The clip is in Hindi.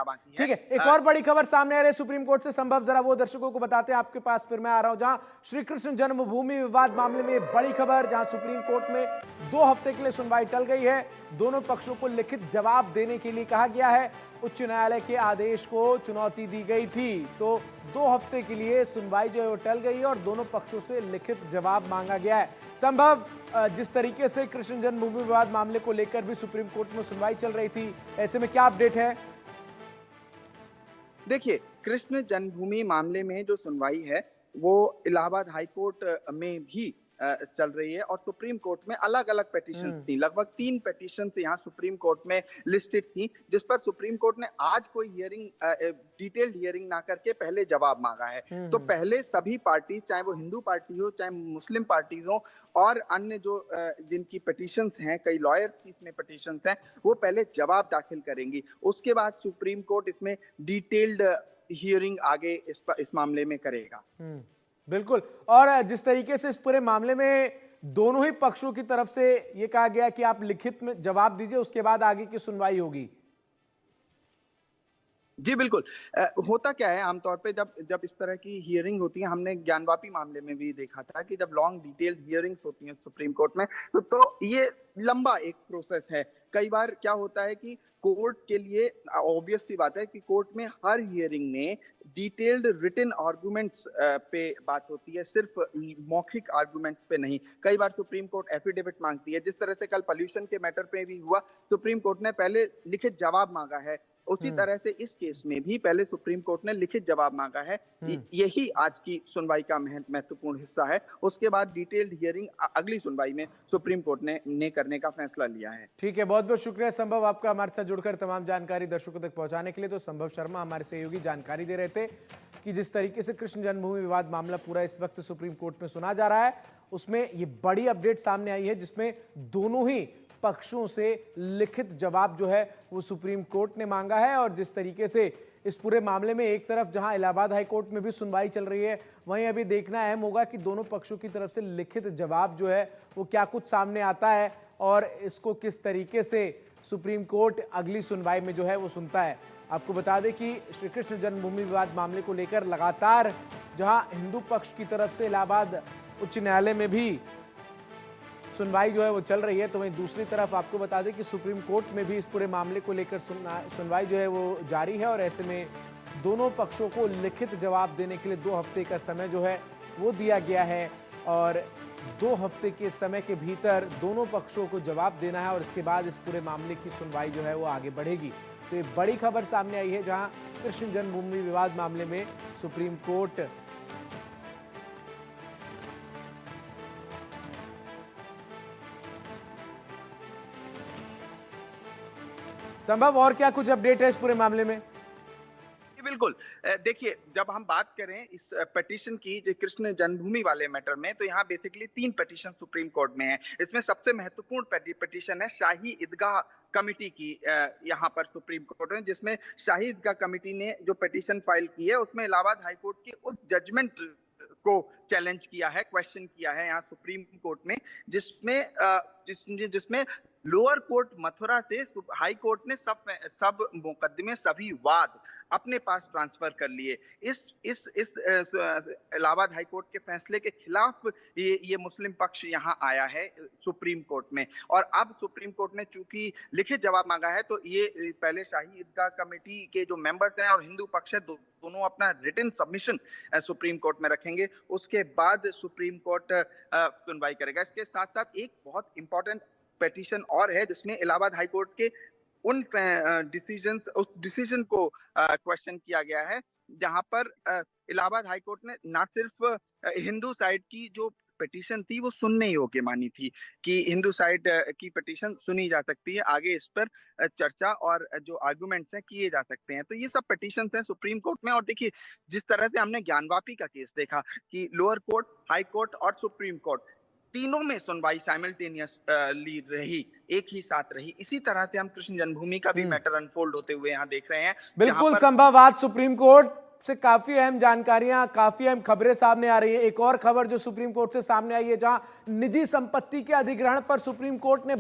बाकी है। ठीक है, एक और बड़ी खबर सामने आ रही है सुप्रीम कोर्ट से। संभव जरा वो दर्शकों को बताते हैं आपके पास, फिर मैं आ रहा हूं। जहां श्री कृष्ण जन्मभूमि विवाद मामले में बड़ी खबर, जहां सुप्रीम कोर्ट में 2 हफ्ते के लिए सुनवाई टल गई है। दोनों पक्षों को लिखित जवाब देने के लिए कहा गया है। उच्च न्यायालय के आदेश को चुनौती दी गई थी, तो 2 हफ्ते के लिए सुनवाई जो है वो टल गई है और दोनों पक्षों से लिखित जवाब मांगा गया है। संभव, जिस तरीके से कृष्ण जन्मभूमि विवाद मामले को लेकर भी सुप्रीम कोर्ट में सुनवाई चल रही थी, ऐसे में क्या अपडेट है? देखिए, कृष्ण जन्मभूमि मामले में जो सुनवाई है वो इलाहाबाद हाई कोर्ट में भी चल रही है और सुप्रीम कोर्ट में अलग अलग पिटीशंस थी। लगभग 3 पिटीशंस यहाँ सुप्रीम कोर्ट में लिस्टेड थी, जिस पर सुप्रीम कोर्ट ने आज कोई हियरिंग, डिटेल्ड हियरिंग ना करके पहले जवाब मांगा है। तो पहले सभी पार्टी, चाहे वो हिंदू पार्टी हो चाहे मुस्लिम पार्टीज हो और अन्य जो जिनकी पिटीशंस हैं, कई लॉयर्स की इसमें पिटीशंस हैं, वो पहले जवाब दाखिल करेंगी। उसके बाद सुप्रीम कोर्ट इसमें डिटेल्ड हियरिंग आगे इस मामले में करेगा। बिल्कुल। और जिस तरीके से इस पूरे मामले में दोनों ही पक्षों की तरफ से यह कहा गया कि आप लिखित में जवाब दीजिए, उसके बाद आगे की सुनवाई होगी। जी बिल्कुल। होता क्या है आमतौर पे, जब जब इस तरह की हियरिंग होती है, हमने ज्ञानवापी मामले में भी देखा था कि जब लॉन्ग डिटेल्ड हियरिंग्स होती हैं सुप्रीम कोर्ट में तो ये लंबा एक प्रोसेस है। कई बार क्या होता है कि कोर्ट के लिए ऑब्वियस सी बात है कि कोर्ट में हर हियरिंग में डिटेल्ड रिटन आर्गुमेंट्स पे बात होती है, सिर्फ मौखिक आर्गुमेंट्स पे नहीं। कई बार सुप्रीम कोर्ट एफिडेविट मांगती है, जिस तरह से कल पॉल्यूशन के मैटर पे भी हुआ, सुप्रीम कोर्ट ने पहले लिखित जवाब मांगा है। उसी तरह से इस केस में भी पहले सुप्रीम कोर्ट ने लिखित जवाब मांगा है। यही आज की सुनवाई का महत्वपूर्ण हिस्सा है। उसके बाद डिटेल्ड हियरिंग अगली सुनवाई में सुप्रीम कोर्ट ने करने का फैसला लिया है। ठीक है, बहुत बहुत शुक्रिया संभव आपका हमारे साथ जुड़कर तमाम जानकारी दर्शकों तक पहुंचाने के लिए। तो संभव शर्मा हमारे सहयोगी जानकारी दे रहे थे कि जिस तरीके से कृष्ण जन्मभूमि विवाद मामला पूरा इस वक्त सुप्रीम कोर्ट में सुना जा रहा है, उसमें ये बड़ी अपडेट सामने आई है, जिसमें दोनों ही पक्षों से लिखित जवाब जो है वो सुप्रीम कोर्ट ने मांगा है। और जिस तरीके से इस पूरे मामले में एक तरफ जहां इलाहाबाद हाई कोर्ट में भी सुनवाई चल रही है, वहीं अभी देखना अहम होगा कि दोनों पक्षों की तरफ से लिखित जवाब जो है वो क्या कुछ सामने आता है और इसको किस तरीके से सुप्रीम कोर्ट अगली सुनवाई में जो है वो सुनता है। आपको बता दें कि श्री कृष्ण जन्मभूमि विवाद मामले को लेकर लगातार जहां हिंदू पक्ष की तरफ से इलाहाबाद उच्च न्यायालय में भी सुनवाई जो है वो चल रही है, तो वहीं दूसरी तरफ आपको बता दें कि सुप्रीम कोर्ट में भी इस पूरे मामले को लेकर सुनवाई जो है वो जारी है। और ऐसे में दोनों पक्षों को लिखित जवाब देने के लिए 2 हफ्ते का समय जो है वो दिया गया है और 2 हफ्ते के समय के भीतर दोनों पक्षों को जवाब देना है और इसके बाद इस पूरे मामले की सुनवाई जो है वो आगे बढ़ेगी। तो ये बड़ी खबर सामने आई है, जहां कृष्ण जन्मभूमि विवाद मामले में सुप्रीम कोर्ट संभव और क्या कुछ अपडेट है इस पूरे मामले में? बिल्कुल। देखिए, जब हम बात करें इस पिटीशन की, जो कृष्ण जन्मभूमि वाले मैटर में, तो यहाँ बेसिकली 3 पिटीशन सुप्रीम कोर्ट में है। इसमें सबसे महत्वपूर्ण पिटीशन है शाही ईदगाह कमेटी की, यहाँ पर सुप्रीम कोर्ट में, जिसमें शाही ईदगाह कमेटी ने जो पिटीशन फाइल की है उसमें इलाहाबाद हाई कोर्ट के उस जजमेंट को चैलेंज किया है, क्वेश्चन किया है यहाँ सुप्रीम कोर्ट में, जिसमें लोअर कोर्ट मथुरा से हाई कोर्ट ने सब मुकदमे, सभी वाद अपने पास ट्रांसफर कर लिए। इस इलाहाबाद हाई कोर्ट के फैसले के खिलाफ ये मुस्लिम पक्ष यहाँ आया है सुप्रीम कोर्ट में। और अब सुप्रीम कोर्ट ने चूंकि लिखित जवाब मांगा है, तो ये पहले शाही ईदगाह कमेटी के जो मेंबर्स हैं और हिंदू पक्ष है, दोनों अपना रिटन सबमिशन सुप्रीम कोर्ट में रखेंगे। उसके बाद सुप्रीम कोर्ट सुनवाई करेगा। इसके साथ साथ एक बहुत इंपॉर्टेंट पिटीशन और है, जिसमें इलाहाबाद हाई कोर्ट के उन उस डिसीजन को क्वेश्चन किया गया है, जहां पर इलाहाबाद हाई कोर्ट ने ना सिर्फ हिंदू साइड की जो पिटीशन थी वो सुनने योग्य मानी थी कि हिंदू साइड की पिटीशन सुनी जा सकती है, आगे इस पर चर्चा और जो आर्गुमेंट्स हैं किए जा सकते हैं। तो ये सब पिटीशंस हैं सुप्रीम कोर्ट में। और देखिए, जिस तरह से हमने ज्ञानवापी का केस देखा कि लोअर कोर्ट, हाई कोर्ट और सुप्रीम कोर्ट तीनों में सुनवाई साइमल्टेनियसली रही, एक ही साथ रही, इसी तरह से हम कृष्ण जन्मभूमि का भी मैटर अनफोल्ड होते हुए यहाँ देख रहे हैं। बिल्कुल संभव, आज सुप्रीम कोर्ट से काफी अहम जानकारियां, काफी अहम खबरें सामने आ रही है। एक और खबर जो सुप्रीम कोर्ट से सामने आई है, जहां निजी संपत्ति के अधिग्रहण पर सुप्रीम कोर्ट ने